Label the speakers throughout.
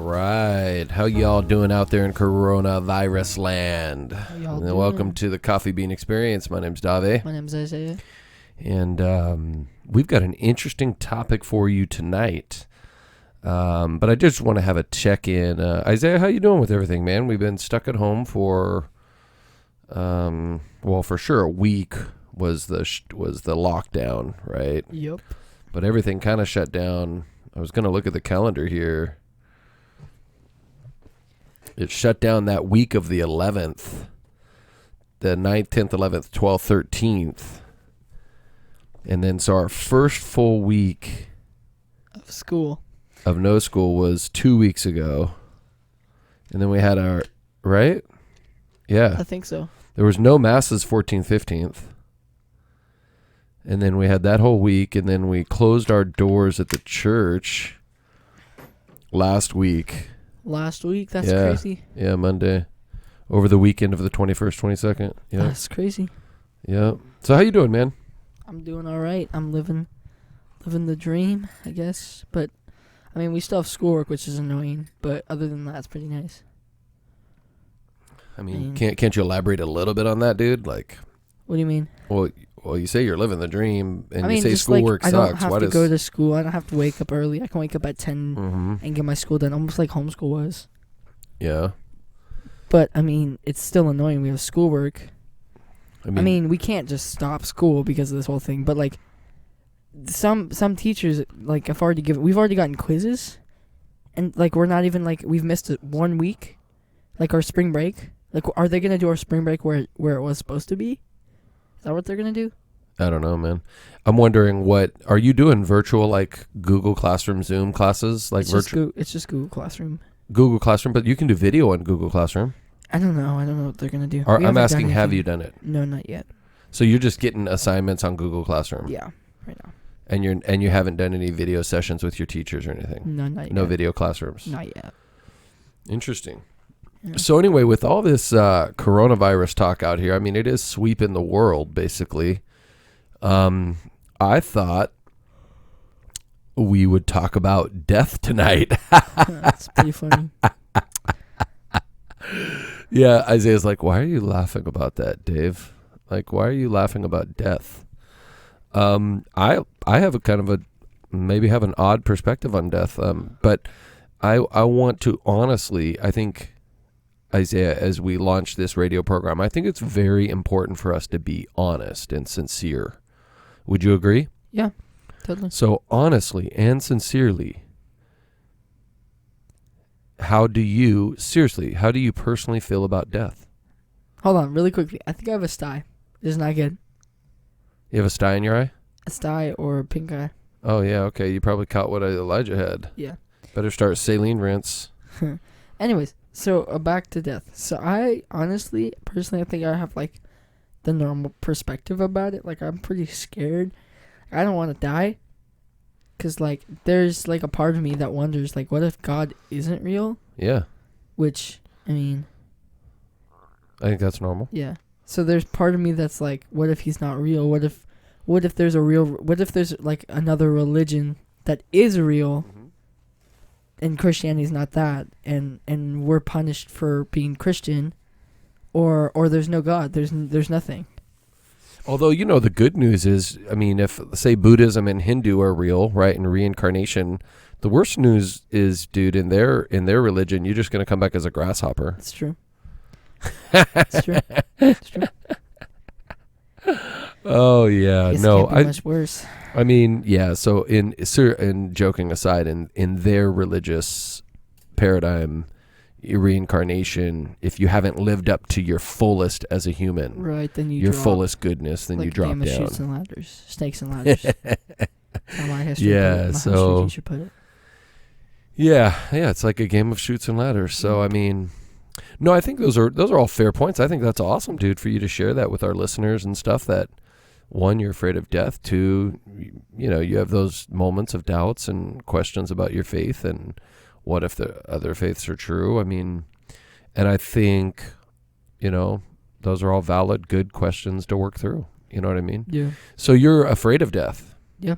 Speaker 1: right. How y'all doing out there in coronavirus land? And welcome to the Coffee Bean Experience. My name's Dave.
Speaker 2: My name's Isaiah.
Speaker 1: And we've got an interesting topic for you tonight. But I just want to have a check-in. Isaiah, how you doing with everything, man? We've been stuck at home for, for sure a week was the lockdown, right?
Speaker 2: Yep.
Speaker 1: But everything kind of shut down. I was going to look at the calendar here. It shut down that week of the 11th, the 9th, 10th, 11th, 12th, 13th. And then so our first full week of no school was 2 weeks ago. And then we had our, right? Yeah.
Speaker 2: I think so.
Speaker 1: There was no masses 14th, 15th. And then we had that whole week, and then we closed our doors at the church last week.
Speaker 2: That's crazy.
Speaker 1: Yeah, Monday. Over the weekend of the 21st, 22nd. Yeah.
Speaker 2: That's crazy.
Speaker 1: Yeah. So how you doing, man?
Speaker 2: I'm doing all right. I'm living the dream, I guess. But, I mean, we still have schoolwork, which is annoying. But other than that, it's pretty nice.
Speaker 1: I mean, can't you elaborate a little bit on that, dude? Like,
Speaker 2: what do you mean?
Speaker 1: Well, you say you're living the dream, and you say
Speaker 2: just
Speaker 1: schoolwork sucks.
Speaker 2: I don't have to go to school. I don't have to wake up early. I can wake up at 10 and get my school done, almost like homeschool was.
Speaker 1: Yeah.
Speaker 2: But, I mean, it's still annoying. We have schoolwork. I mean, we can't just stop school because of this whole thing. But, like, some teachers, like, we've already gotten quizzes. And, like, we're not even, like, we've missed it 1 week. Like, our spring break. Like, are they going to do our spring break where it was supposed to be? Is that what they're going to do?
Speaker 1: I don't know, man. I'm wondering are you doing virtual, like, Google Classroom, Zoom classes? Like
Speaker 2: It's just Google Classroom.
Speaker 1: Google Classroom, but you can do video on Google Classroom.
Speaker 2: I don't know what they're going to do.
Speaker 1: I'm asking, have you done it?
Speaker 2: No, not yet.
Speaker 1: So you're just getting assignments on Google Classroom?
Speaker 2: Yeah, right now.
Speaker 1: And you haven't done any video sessions with your teachers or anything?
Speaker 2: No, not yet.
Speaker 1: No video classrooms?
Speaker 2: Not yet.
Speaker 1: Interesting.
Speaker 2: Yeah.
Speaker 1: So anyway, with all this coronavirus talk out here, I mean, it is sweeping the world, basically. I thought we would talk about death tonight.
Speaker 2: That's pretty funny.
Speaker 1: Yeah, Isaiah's like, why are you laughing about that, Dave? Like, why are you laughing about death? I have a kind of maybe have an odd perspective on death, but I want to honestly, I think, Isaiah, as we launch this radio program, I think it's very important for us to be honest and sincere. Would you agree?
Speaker 2: Yeah, totally.
Speaker 1: So honestly and sincerely, how do you personally feel about death?
Speaker 2: Hold on, really quickly. I think I have a sty. This is not good.
Speaker 1: You have a sty in your eye?
Speaker 2: A sty or a pink eye.
Speaker 1: Oh, yeah, okay. You probably caught what Elijah had.
Speaker 2: Yeah.
Speaker 1: Better start saline rinse.
Speaker 2: Anyways, so back to death. So I personally, I think I have, like, the normal perspective about it. Like, I'm pretty scared. I don't want to die. Because, like, there's, like, a part of me that wonders, like, what if God isn't real?
Speaker 1: Yeah.
Speaker 2: Which, I mean,
Speaker 1: I think that's normal.
Speaker 2: yeah. So there's part of me that's like, what if he's not real? What if there's like another religion that is real, and Christianity's not that, and we're punished for being Christian, or there's no God, there's nothing.
Speaker 1: Although, the good news is, I mean, if, say, Buddhism and Hindu are real, right, and reincarnation, the worst news is, dude, in their religion, you're just going to come back as a grasshopper.
Speaker 2: It's true. It's true. It's true.
Speaker 1: Oh yeah,
Speaker 2: it
Speaker 1: no,
Speaker 2: can't be much worse.
Speaker 1: I mean, yeah. So in joking aside, in their religious paradigm, reincarnation, if you haven't lived up to your fullest as a human,
Speaker 2: right, then
Speaker 1: your fullest goodness, then
Speaker 2: like
Speaker 1: you drop down.
Speaker 2: Chutes and ladders, snakes and ladders. How my history
Speaker 1: history
Speaker 2: teacher put it.
Speaker 1: Yeah, it's like a game of chutes and ladders. So I mean. No, I think those are all fair points. I think that's awesome, dude, for you to share that with our listeners and stuff. That, one, you're afraid of death. Two, you have those moments of doubts and questions about your faith and what if the other faiths are true. I mean, and I think, those are all valid, good questions to work through. You know what I mean?
Speaker 2: Yeah.
Speaker 1: So you're afraid of death.
Speaker 2: Yeah.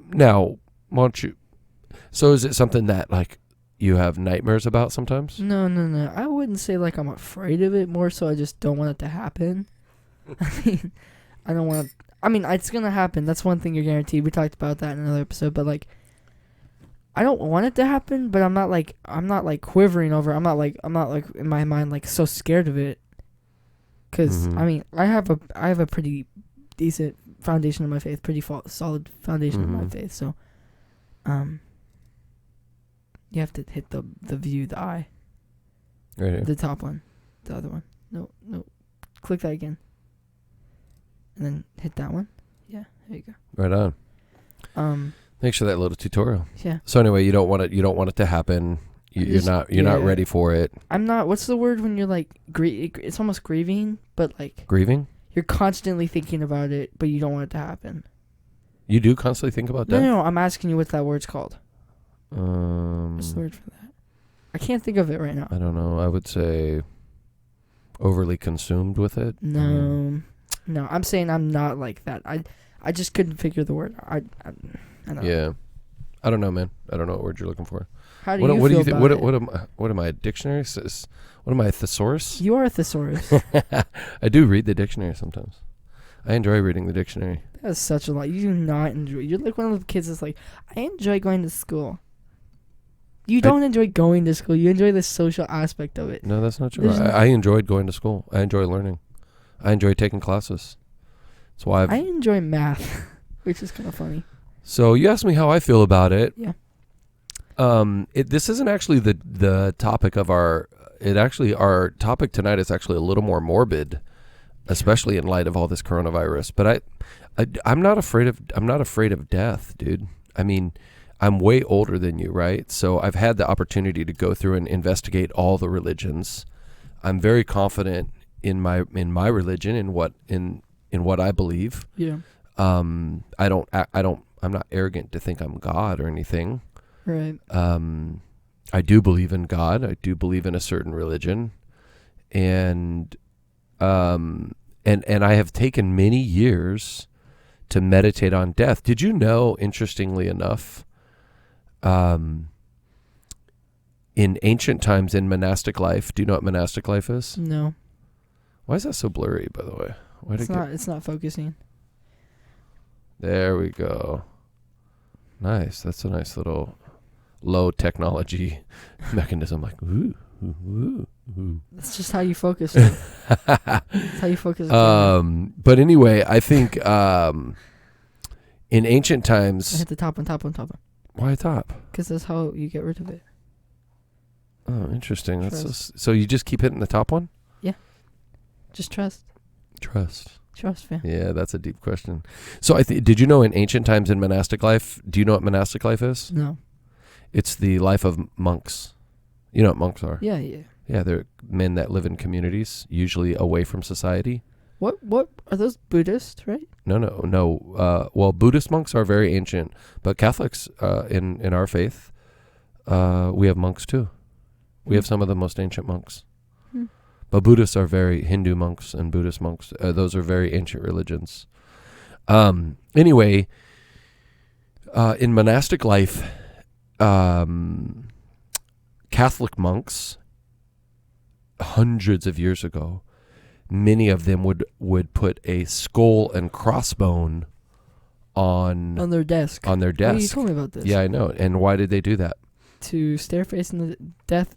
Speaker 1: Now, why don't you? So is it something that, like, you have nightmares about sometimes?
Speaker 2: No. I wouldn't say like I'm afraid of it. More so, I just don't want it to happen. I mean, I don't want. I mean, it's gonna happen. That's one thing you're guaranteed. We talked about that in another episode. But like, I don't want it to happen. But I'm not like quivering over. I'm not like in my mind like so scared of it. Because I mean, I have a pretty decent foundation of my faith, pretty solid foundation of my faith. So, you have to hit the view, the eye.
Speaker 1: Right here.
Speaker 2: The top one. The other one. No. Click that again. And then hit that one. Yeah, there you go.
Speaker 1: Right on. Thanks for that little tutorial.
Speaker 2: Yeah.
Speaker 1: So anyway, you don't want it to happen. You're not ready for it.
Speaker 2: I'm not. What's the word when you're like it's almost grieving, but like
Speaker 1: Grieving?
Speaker 2: you're constantly thinking about it, but you don't want it to happen.
Speaker 1: You do constantly think about death?
Speaker 2: No, I'm asking you what that word's called. What's the word for that? I can't think of it right now.
Speaker 1: I don't know. I would say overly consumed with it.
Speaker 2: No, I'm saying I'm not like that. I just couldn't figure the word. I don't know.
Speaker 1: Yeah. I don't know, man. I don't know what word you're looking for.
Speaker 2: How do you feel about it?
Speaker 1: What am I, a dictionary? What am I, a thesaurus?
Speaker 2: You are a thesaurus.
Speaker 1: I do read the dictionary sometimes. I enjoy reading the dictionary.
Speaker 2: That's such a lot. You do not enjoy. You're like one of the kids that's like, I enjoy going to school. You don't enjoy going to school. You enjoy the social aspect of it.
Speaker 1: No, that's not true. I enjoyed going to school. I enjoy learning. I enjoy taking classes. That's why
Speaker 2: I enjoy math, which is kind of funny.
Speaker 1: So you asked me how I feel about it.
Speaker 2: Yeah.
Speaker 1: This isn't actually the topic of our topic tonight is actually a little more morbid, especially in light of all this coronavirus. But I'm not afraid of death, dude. I mean, I'm way older than you, right? So I've had the opportunity to go through and investigate all the religions. I'm very confident in my religion, in what I believe.
Speaker 2: Yeah.
Speaker 1: I'm not arrogant to think I'm God or anything.
Speaker 2: Right.
Speaker 1: I do believe in God. I do believe in a certain religion, and I have taken many years to meditate on death. Did you know, interestingly enough, in ancient times in monastic life, do you know what monastic life is?
Speaker 2: No.
Speaker 1: Why is that so blurry, by the way?
Speaker 2: It's not focusing.
Speaker 1: There we go. Nice. That's a nice little low technology mechanism. Like, ooh.
Speaker 2: That's just how you focus. That's how you focus.
Speaker 1: But anyway, I think in ancient times.
Speaker 2: I hit the top one.
Speaker 1: Why top?
Speaker 2: Because that's how you get rid of it.
Speaker 1: Oh, interesting. That's so you just keep hitting the top one?
Speaker 2: Yeah. Just trust. Trust, man.
Speaker 1: Yeah, that's a deep question. So did you know in ancient times in monastic life, do you know what monastic life is?
Speaker 2: No.
Speaker 1: It's the life of monks. You know what monks are?
Speaker 2: Yeah.
Speaker 1: Yeah, they're men that live in communities, usually away from society.
Speaker 2: What are those Buddhist, right?
Speaker 1: No. Well, Buddhist monks are very ancient, but Catholics in our faith, we have monks too. We have some of the most ancient monks. But Buddhists are Hindu monks and Buddhist monks. Those are very ancient religions. Anyway, in monastic life, Catholic monks, hundreds of years ago, many of them would put a skull and crossbone on
Speaker 2: their desk.
Speaker 1: On their desk.
Speaker 2: Oh, you told me about this.
Speaker 1: Yeah, I know. And why did they do that?
Speaker 2: To stare facing the death.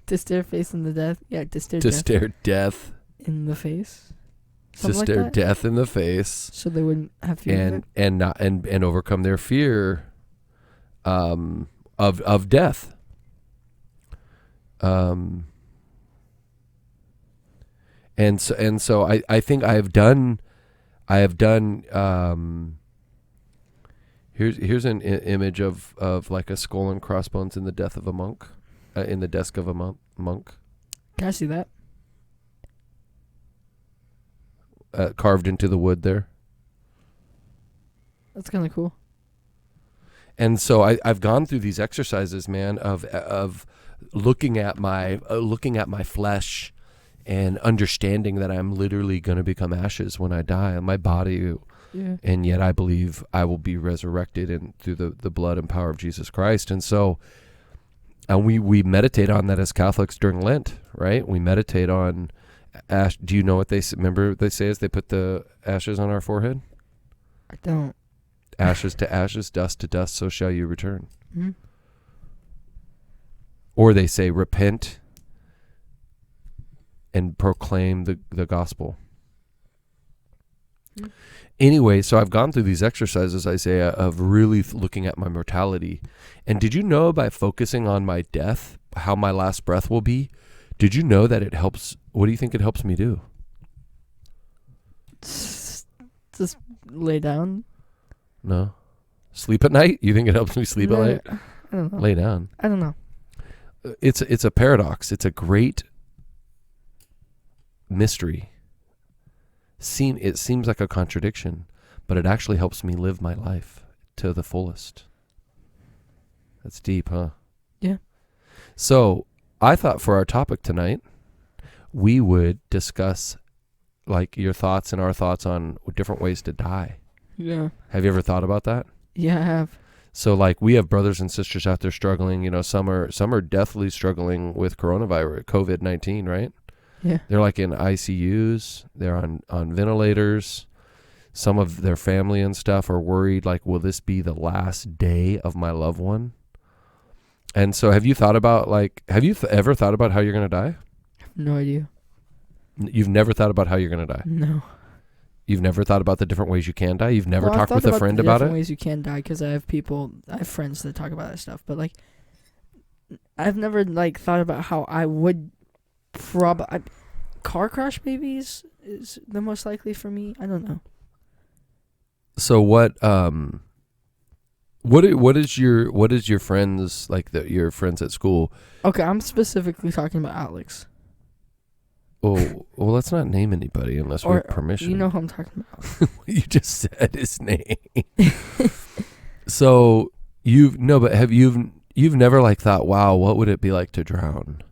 Speaker 2: To stare facing the death. Yeah, to stare
Speaker 1: death
Speaker 2: in the face.
Speaker 1: To stare death in the face.
Speaker 2: So they wouldn't have fear
Speaker 1: and overcome their fear of death. And so I think I have done here's an image of like a skull and crossbones in the death of a monk, in the desk of a monk.
Speaker 2: Can I see that?
Speaker 1: Carved into the wood there.
Speaker 2: That's kind of cool.
Speaker 1: And so I've gone through these exercises, man, of looking at my flesh and understanding that I'm literally going to become ashes when I die, and my body.
Speaker 2: Yeah.
Speaker 1: And yet I believe I will be resurrected through the blood and power of Jesus Christ. And so And we meditate on that as Catholics during Lent, right? We meditate on ash. Do you know what remember they say as they put the ashes on our forehead?
Speaker 2: I don't.
Speaker 1: Ashes to ashes, dust to dust, so shall you return.
Speaker 2: Mm-hmm.
Speaker 1: Or they say, repent and proclaim the gospel. Mm-hmm. Anyway, so I've gone through these exercises, Isaiah, of really looking at my mortality. And did you know by focusing on my death, how my last breath will be? Did you know that it helps? What do you think it helps me do?
Speaker 2: Just lay down.
Speaker 1: No. Sleep at night? You think it helps me sleep at night?
Speaker 2: I don't know.
Speaker 1: Lay down.
Speaker 2: I don't know.
Speaker 1: It's a paradox. It's a great mystery. It seems like a contradiction, but it actually helps me live my life to the fullest. That's deep, huh?
Speaker 2: Yeah.
Speaker 1: So I thought for our topic tonight, we would discuss like your thoughts and our thoughts on different ways to die.
Speaker 2: Yeah.
Speaker 1: Have you ever thought about that?
Speaker 2: Yeah, I have.
Speaker 1: So like we have brothers and sisters out there struggling, some are deathly struggling with coronavirus, COVID-19, right?
Speaker 2: Yeah.
Speaker 1: They're like in ICUs, they're on ventilators. Some of their family and stuff are worried, like, will this be the last day of my loved one? And so have you thought about ever thought about how you're going to die?
Speaker 2: I have no idea.
Speaker 1: You've never thought about how you're going to die?
Speaker 2: No.
Speaker 1: You've never thought about the different ways you can die? You've never talked with a friend about it?
Speaker 2: Different ways you can die, because I have friends that talk about that stuff. But like, I've never like thought about how I would car crash maybe is the most likely for me. I don't know.
Speaker 1: So what is your friends your friends at school?
Speaker 2: Okay, I'm specifically talking about Alex.
Speaker 1: Oh, well, let's not name anybody unless we have permission.
Speaker 2: You know who I'm talking about.
Speaker 1: You just said his name. So you've never like thought, wow, what would it be like to drown?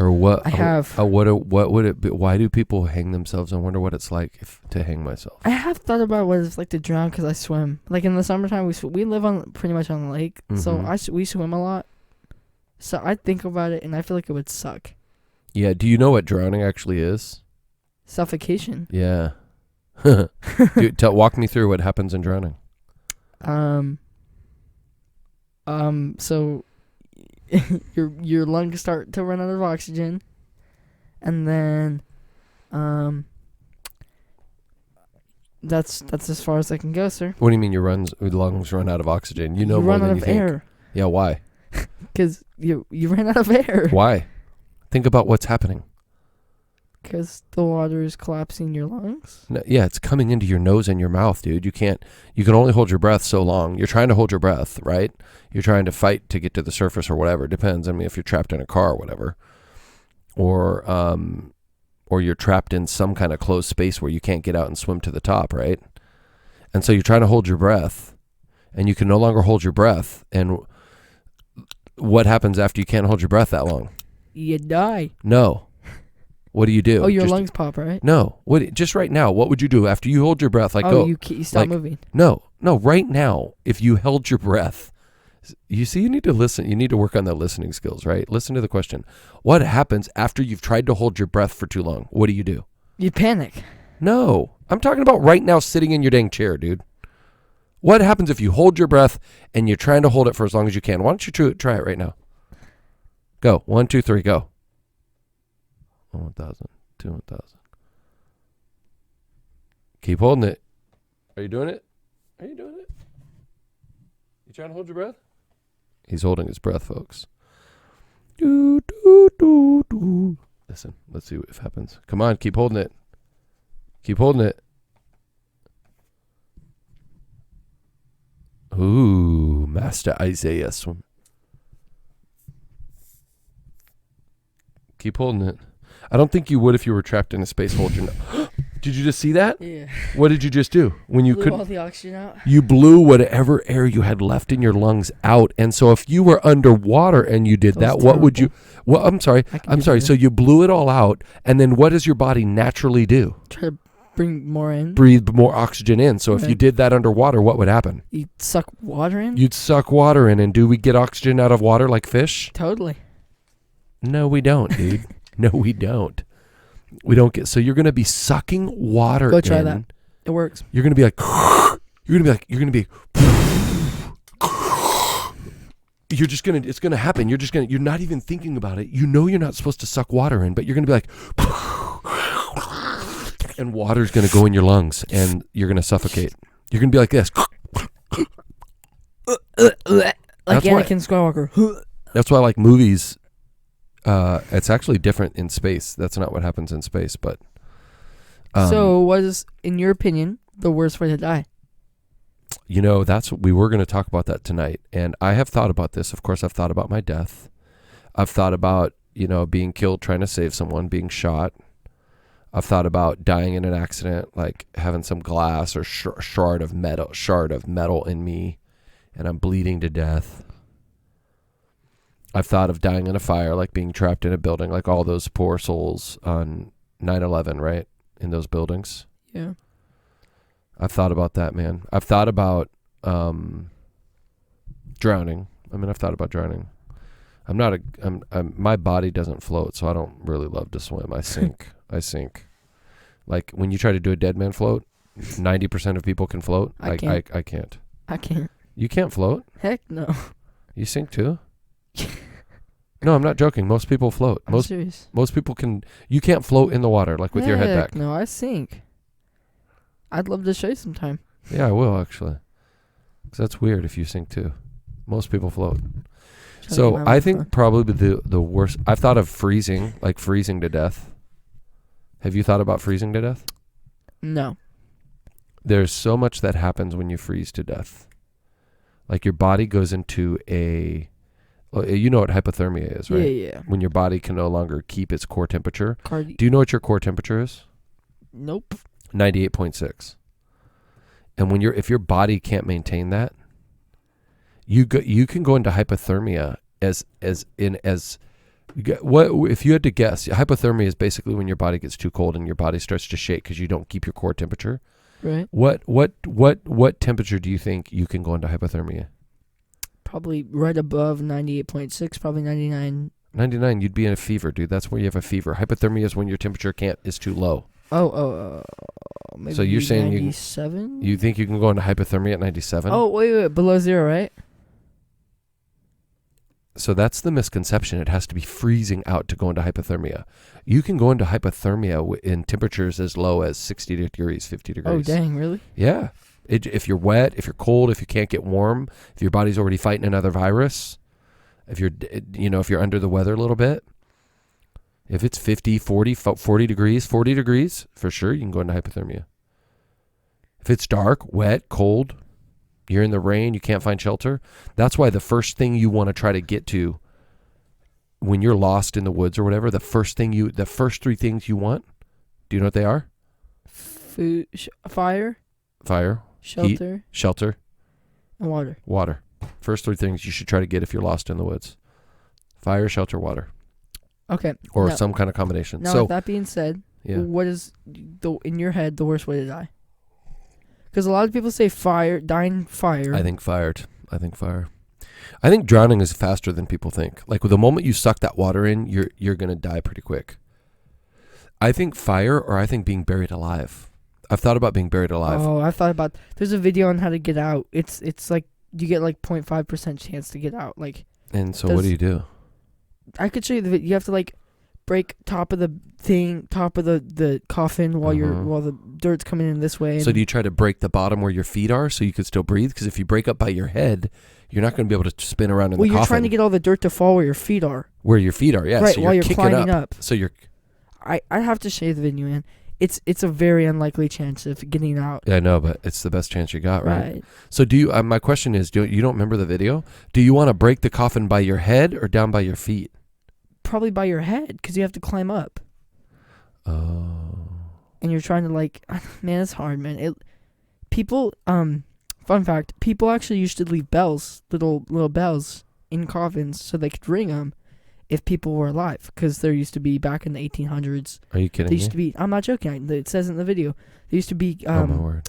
Speaker 1: Or what?
Speaker 2: I have.
Speaker 1: What would it be? Why do people hang themselves? I wonder what it's like to hang myself.
Speaker 2: I have thought about what it's like to drown because I swim. Like in the summertime, we live pretty much on the lake,
Speaker 1: Mm-hmm.
Speaker 2: so we swim a lot. So I think about it, and I feel like it would suck.
Speaker 1: Yeah. Do you know what drowning actually is?
Speaker 2: Suffocation.
Speaker 1: Yeah. Walk me through what happens in drowning.
Speaker 2: So your lungs start to run out of oxygen, and then that's as far as I can go, sir.
Speaker 1: What do you mean your lungs run out of oxygen? You know,
Speaker 2: you
Speaker 1: more
Speaker 2: run
Speaker 1: than
Speaker 2: out
Speaker 1: you
Speaker 2: of
Speaker 1: think.
Speaker 2: air.
Speaker 1: Yeah, why?
Speaker 2: Because you ran out of air.
Speaker 1: Why? Think about what's happening.
Speaker 2: Because the water is collapsing your lungs.
Speaker 1: No, yeah, it's coming into your nose and your mouth, dude. You can only hold your breath so long. You're trying to hold your breath, right? You're trying to fight to get to the surface or whatever. It depends. I mean, if you're trapped in a car or whatever, or you're trapped in some kind of closed space where you can't get out and swim to the top, right? And so you're trying to hold your breath, and you can no longer hold your breath. And what happens after you can't hold your breath that long?
Speaker 2: You die.
Speaker 1: No. What do you do?
Speaker 2: Oh, your lungs pop, right?
Speaker 1: No. Just right now, what would you do after you hold your breath?
Speaker 2: You stop moving.
Speaker 1: No, right now, if you held your breath, you see, you need to listen. You need to work on the listening skills, right? Listen to the question. What happens after you've tried to hold your breath for too long? What do?
Speaker 2: You panic.
Speaker 1: No. I'm talking about right now sitting in your dang chair, dude. What happens if you hold your breath and you're trying to hold it for as long as you can? Why don't you try it right now? Go. 1, 2, 3, go. 1,000, 2,000. Keep holding it. Are you doing it? You trying to hold your breath? He's holding his breath, folks. Do, do, do, do. Listen, let's see what happens. Come on, keep holding it. Keep holding it. Ooh, Master Isaiah swim. Keep holding it. I don't think you would if you were trapped in a space holding. Did you just see that?
Speaker 2: Yeah.
Speaker 1: What did you just do? When you
Speaker 2: blew all the oxygen out.
Speaker 1: You blew whatever air you had left in your lungs out. And so if you were underwater and you did that, what would you? Well, I'm sorry. So you blew it all out, and then what does your body naturally do?
Speaker 2: Try to bring more in.
Speaker 1: Breathe more oxygen in. So if
Speaker 2: Right.
Speaker 1: you did that underwater, what would happen?
Speaker 2: You suck water in?
Speaker 1: You'd suck water in, and do we get oxygen out of water like fish?
Speaker 2: Totally.
Speaker 1: No, we don't, dude. No, we don't. We don't get. So you're gonna be sucking water.
Speaker 2: Go try
Speaker 1: in.
Speaker 2: that. It works.
Speaker 1: You're gonna be like. You're gonna be. You're just gonna. It's gonna happen. You're not even thinking about it. You know you're not supposed to suck water in, but you're gonna be like. And water's gonna go in your lungs, and you're gonna suffocate. You're gonna be like this.
Speaker 2: Like
Speaker 1: That's why-
Speaker 2: Anakin Skywalker.
Speaker 1: That's why, like, movies, it's actually different in space. That's not what happens in space, but.
Speaker 2: So, what is, in your opinion, the worst way to die?
Speaker 1: You know, we were going to talk about that tonight, and I have thought about this. Of course, I've thought about my death. I've thought about, being killed trying to save someone, being shot. I've thought about dying in an accident, like having some glass or shard of metal in me, and I'm bleeding to death. I've thought of dying in a fire, like being trapped in a building, like all those poor souls on 9/11, right? In those buildings.
Speaker 2: Yeah.
Speaker 1: I've thought about that, man. I've thought about drowning. I've thought about drowning. My body doesn't float, so I don't really love to swim. I sink. I sink. Like when you try to do a dead man float, 90% of people can float. I can't.
Speaker 2: I can't.
Speaker 1: You can't float?
Speaker 2: Heck no.
Speaker 1: You sink too? No, I'm not joking. Most people float.
Speaker 2: I'm serious.
Speaker 1: Most people can. You can't float in the water, like with your head back.
Speaker 2: No, I sink. I'd love to show you sometime.
Speaker 1: Yeah, I will actually. 'Cause that's weird if you sink too. Most people float. So I think probably the worst. I've thought of freezing, like freezing to death. Have you thought about freezing to death?
Speaker 2: No.
Speaker 1: There's so much that happens when you freeze to death. Like your body goes into you know what hypothermia is, right?
Speaker 2: Yeah.
Speaker 1: When your body can no longer keep its core temperature.
Speaker 2: Do
Speaker 1: you know what your core temperature is?
Speaker 2: Nope.
Speaker 1: 98.6. And if your body can't maintain that, you can go into hypothermia if you had to guess. Hypothermia is basically when your body gets too cold and your body starts to shake because you don't keep your core temperature.
Speaker 2: Right.
Speaker 1: What temperature do you think you can go into hypothermia?
Speaker 2: Probably right above 98.6, probably 99.
Speaker 1: 99, you'd be in a fever, dude. That's where you have a fever. Hypothermia is when your temperature is too low.
Speaker 2: Maybe
Speaker 1: so you're saying
Speaker 2: 97?
Speaker 1: You think you can go into hypothermia at 97?
Speaker 2: Oh, wait, below zero, right?
Speaker 1: So that's the misconception. It has to be freezing out to go into hypothermia. You can go into hypothermia in temperatures as low as 60 degrees, 50 degrees.
Speaker 2: Oh, dang, really?
Speaker 1: Yeah. If you're wet, if you're cold, if you can't get warm, if your body's already fighting another virus, if you're under the weather a little bit, if it's 50, 40 degrees, for sure you can go into hypothermia. If it's dark, wet, cold, you're in the rain, you can't find shelter, that's why the first thing you want to try to get to when you're lost in the woods or whatever, the first three things you want, do you know what they are?
Speaker 2: Food, fire,
Speaker 1: shelter, heat,
Speaker 2: and water.
Speaker 1: Water. First three things you should try to get if you're lost in the woods. Fire, shelter, water.
Speaker 2: Okay.
Speaker 1: Or some kind of combination.
Speaker 2: Now,
Speaker 1: so,
Speaker 2: with that being said,
Speaker 1: yeah.
Speaker 2: What is, in your head, the worst way to die? Because a lot of people say dying fire.
Speaker 1: I think fire. I think drowning is faster than people think. Like the moment you suck that water in, you're going to die pretty quick. I think fire, or I think being buried alive. I've thought about being buried alive.
Speaker 2: Oh, I thought about. There's a video on how to get out. It's like you get like 0.5% chance to get out. Like.
Speaker 1: And so what do you do?
Speaker 2: I could show you the video. You have to like break top of the coffin while while the dirt's coming in this way.
Speaker 1: So do you try to break the bottom where your feet are so you could still breathe? Because if you break up by your head, you're not going to be able to spin around in the coffin.
Speaker 2: Well, you're trying to get all the dirt to fall where your feet are.
Speaker 1: Where your feet are, yeah.
Speaker 2: Right,
Speaker 1: so
Speaker 2: while you're
Speaker 1: kicking
Speaker 2: climbing up.
Speaker 1: So you're.
Speaker 2: I have to show you the video, man. It's a very unlikely chance of getting out.
Speaker 1: Yeah, I know, but it's the best chance you got, right? So do you? My question is, you don't remember the video? Do you want to break the coffin by your head or down by your feet?
Speaker 2: Probably by your head, because you have to climb up.
Speaker 1: Oh.
Speaker 2: And you're trying to man, it's hard, man. Fun fact: people actually used to leave bells, little bells, in coffins so they could ring them, if people were alive, because there used to be back in the 1800s.
Speaker 1: Are you kidding
Speaker 2: There used
Speaker 1: me?
Speaker 2: to be. I'm not joking. It says in the video. There used to be.
Speaker 1: Oh my word.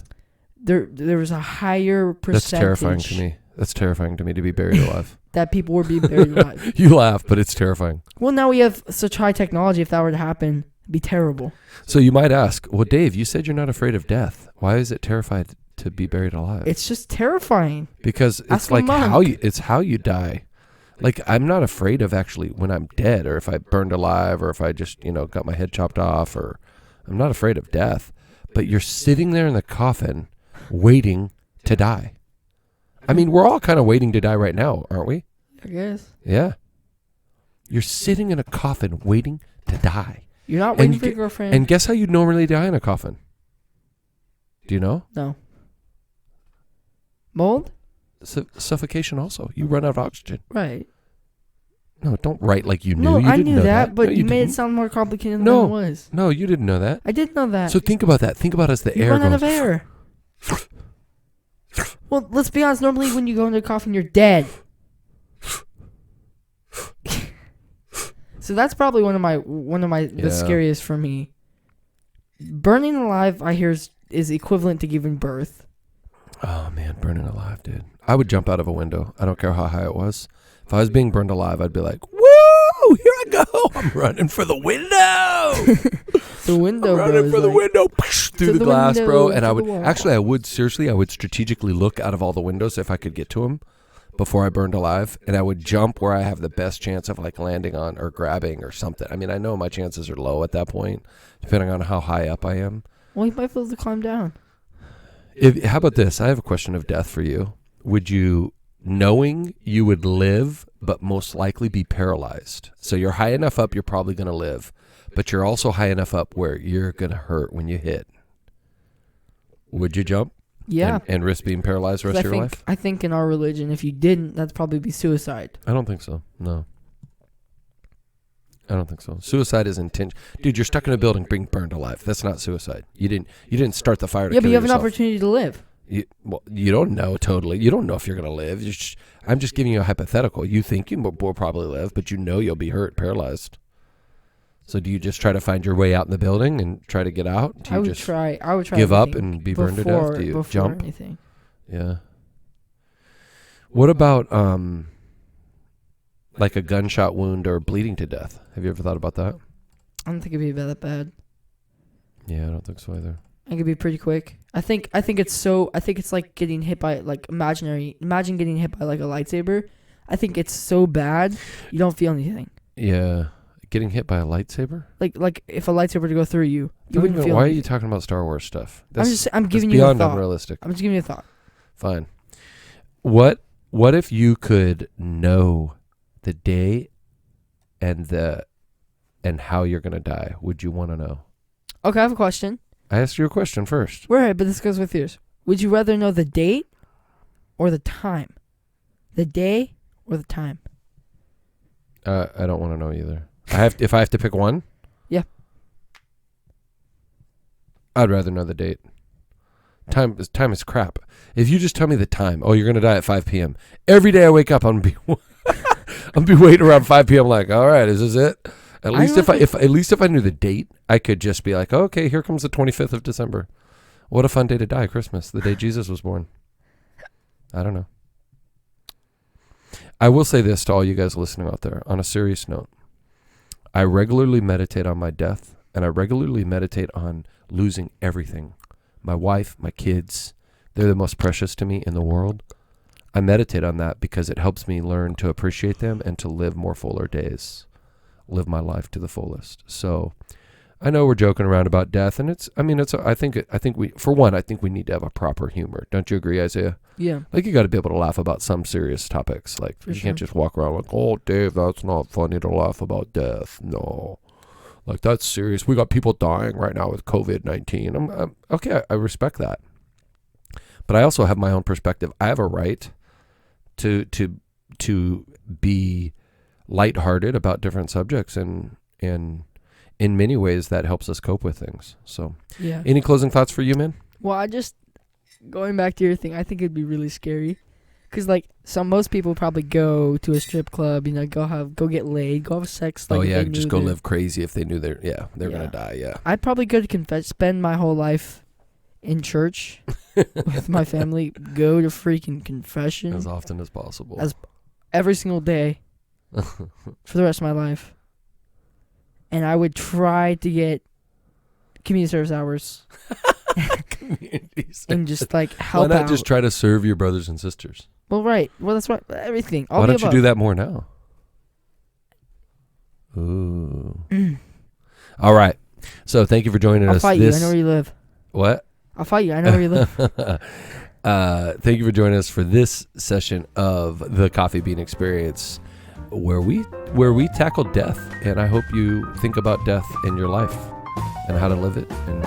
Speaker 2: There was a higher percentage.
Speaker 1: That's terrifying to me. That's terrifying to me to be buried alive.
Speaker 2: That people were being buried alive.
Speaker 1: You laugh, but it's terrifying.
Speaker 2: Well, now we have such high technology. If that were to happen, it'd be terrible.
Speaker 1: So you might ask, well, Dave, you said you're not afraid of death. Why is it terrified to be buried alive?
Speaker 2: It's just terrifying.
Speaker 1: Because it's
Speaker 2: Ask a
Speaker 1: like
Speaker 2: monk.
Speaker 1: it's how you die. Like, I'm not afraid of actually when I'm dead, or if I burned alive, or if I just, got my head chopped off, or I'm not afraid of death. But you're sitting there in the coffin waiting to die. I mean, we're all kind of waiting to die right now, aren't we?
Speaker 2: I guess.
Speaker 1: Yeah. You're sitting in a coffin waiting to die.
Speaker 2: You're not waiting for your girlfriend.
Speaker 1: And guess how you'd normally die in a coffin? Do you know?
Speaker 2: No. Mold?
Speaker 1: Suffocation also. You run out of oxygen.
Speaker 2: Right.
Speaker 1: No, don't write like you knew.
Speaker 2: No,
Speaker 1: You
Speaker 2: I
Speaker 1: didn't
Speaker 2: knew
Speaker 1: know
Speaker 2: that, but
Speaker 1: No,
Speaker 2: you made it
Speaker 1: didn't.
Speaker 2: sound more complicated
Speaker 1: No.
Speaker 2: than it was.
Speaker 1: No, you didn't know that.
Speaker 2: I did know that.
Speaker 1: So think about that. Think about as the
Speaker 2: you
Speaker 1: air
Speaker 2: run out
Speaker 1: goes.
Speaker 2: of air. Well, let's be honest. Normally, when you go into a coffin, you're dead. So that's probably one of my the scariest for me. Burning alive, I hear, is equivalent to giving birth.
Speaker 1: Oh man, burning alive, dude. I would jump out of a window. I don't care how high it was. If I was being burned alive, I'd be like, "Woo! Here I go! I'm running for the window."
Speaker 2: The window,
Speaker 1: I'm running for the window through the glass,
Speaker 2: window,
Speaker 1: bro. And
Speaker 2: to
Speaker 1: I
Speaker 2: the
Speaker 1: would
Speaker 2: wall.
Speaker 1: actually, I would strategically look out of all the windows if I could get to them before I burned alive, and I would jump where I have the best chance of like landing on or grabbing or something. I mean, I know my chances are low at that point, depending on how high up I am.
Speaker 2: Well, you might be able to climb down.
Speaker 1: How about this? I have a question of death for you. Would you, knowing you would live, but most likely be paralyzed? So you're high enough up, you're probably going to live, but you're also high enough up where you're going to hurt when you hit. Would you jump?
Speaker 2: Yeah.
Speaker 1: And risk being paralyzed the rest of your life?
Speaker 2: I think in our religion, if you didn't, that'd probably be suicide.
Speaker 1: I don't think so. No. I don't think so. Suicide is intentional. Dude, you're stuck in a building being burned alive. That's not suicide. You didn't start the fire to
Speaker 2: Yeah,
Speaker 1: kill
Speaker 2: but you have
Speaker 1: yourself.
Speaker 2: an opportunity to live.
Speaker 1: You don't know totally. You don't know if you're going to live. I'm just giving you a hypothetical. You think you will probably live, but you know you'll be hurt, paralyzed. So do you just try to find your way out in the building and try to get out? Do you
Speaker 2: I would
Speaker 1: just
Speaker 2: try
Speaker 1: give up
Speaker 2: anything
Speaker 1: and be burned to death? Do you
Speaker 2: before
Speaker 1: jump?
Speaker 2: anything.
Speaker 1: Yeah. What about like a gunshot wound or bleeding to death? Have you ever thought about that?
Speaker 2: I don't think it'd be that bad.
Speaker 1: Yeah, I don't think so either.
Speaker 2: I think it'd be pretty quick. I think it's like getting hit by like imagine getting hit by like a lightsaber. I think it's so bad you don't feel anything.
Speaker 1: Yeah. Getting hit by a lightsaber?
Speaker 2: Like if a lightsaber were to go through you wouldn't feel
Speaker 1: Why are
Speaker 2: anything.
Speaker 1: you talking about Star Wars stuff?
Speaker 2: I'm giving
Speaker 1: that's
Speaker 2: you a
Speaker 1: beyond
Speaker 2: thought.
Speaker 1: unrealistic.
Speaker 2: I'm just giving you a thought.
Speaker 1: Fine. What if you could know the day and how you're going to die? Would you want to know?
Speaker 2: Okay, I have a question.
Speaker 1: I asked you a question first.
Speaker 2: Right, but this goes with yours. Would you rather know the date or the time? The day or the time?
Speaker 1: I don't want to know either. If I have to pick one?
Speaker 2: Yeah.
Speaker 1: I'd rather know the date. Time is crap. If you just tell me the time, you're going to die at 5 p.m. Every day I wake up, I'm gonna be waiting around 5 p.m. like, all right, is this it? At least if I knew the date, I could just be like, okay, here comes the 25th of December. What a fun day to die, Christmas, the day Jesus was born. I don't know. I will say this to all you guys listening out there, on a serious note. I regularly meditate on my death, and I regularly meditate on losing everything. My wife, my kids, they're the most precious to me in the world. I meditate on that because it helps me learn to appreciate them and to live more fuller days, live my life to the fullest. So I know we're joking around about death, and I think we need to have a proper humor. Don't you agree, Isaiah?
Speaker 2: Yeah.
Speaker 1: Like, you got to be able to laugh about some serious topics. Like, you can't just walk around like, oh, Dave, that's not funny to laugh about death. No. Like, that's serious. We got people dying right now with COVID-19. I'm okay, I respect that. But I also have my own perspective. I have a right to be lighthearted about different subjects, and in many ways that helps us cope with things. So,
Speaker 2: yeah.
Speaker 1: Any closing thoughts for you, man?
Speaker 2: Well, going back to your thing, I think it'd be really scary Because like most people probably go to a strip club, go get laid, go have sex. Like,
Speaker 1: just go live crazy if they knew they're gonna die. Yeah,
Speaker 2: I'd probably go to spend my whole life in church with my family. Go to freaking confession
Speaker 1: as often as possible,
Speaker 2: every single day for the rest of my life. And I would try to get community service hours. And just like help out.
Speaker 1: Why not just try to serve your brothers and sisters?
Speaker 2: Well, right. Well, that's right. Everything.
Speaker 1: Why don't you do that more now? Ooh. All right. So thank you for joining us.
Speaker 2: I'll fight you. I know where you live.
Speaker 1: What?
Speaker 2: I'll fight you. I know where you live.
Speaker 1: Thank you for joining us for this session of the Coffee Bean Experience, where we tackle death, and I hope you think about death in your life and how to live it. And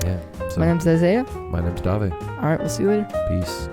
Speaker 1: yeah. So
Speaker 2: my name's Isaiah.
Speaker 1: My name's Dave.
Speaker 2: All right. We'll see you later.
Speaker 1: Peace.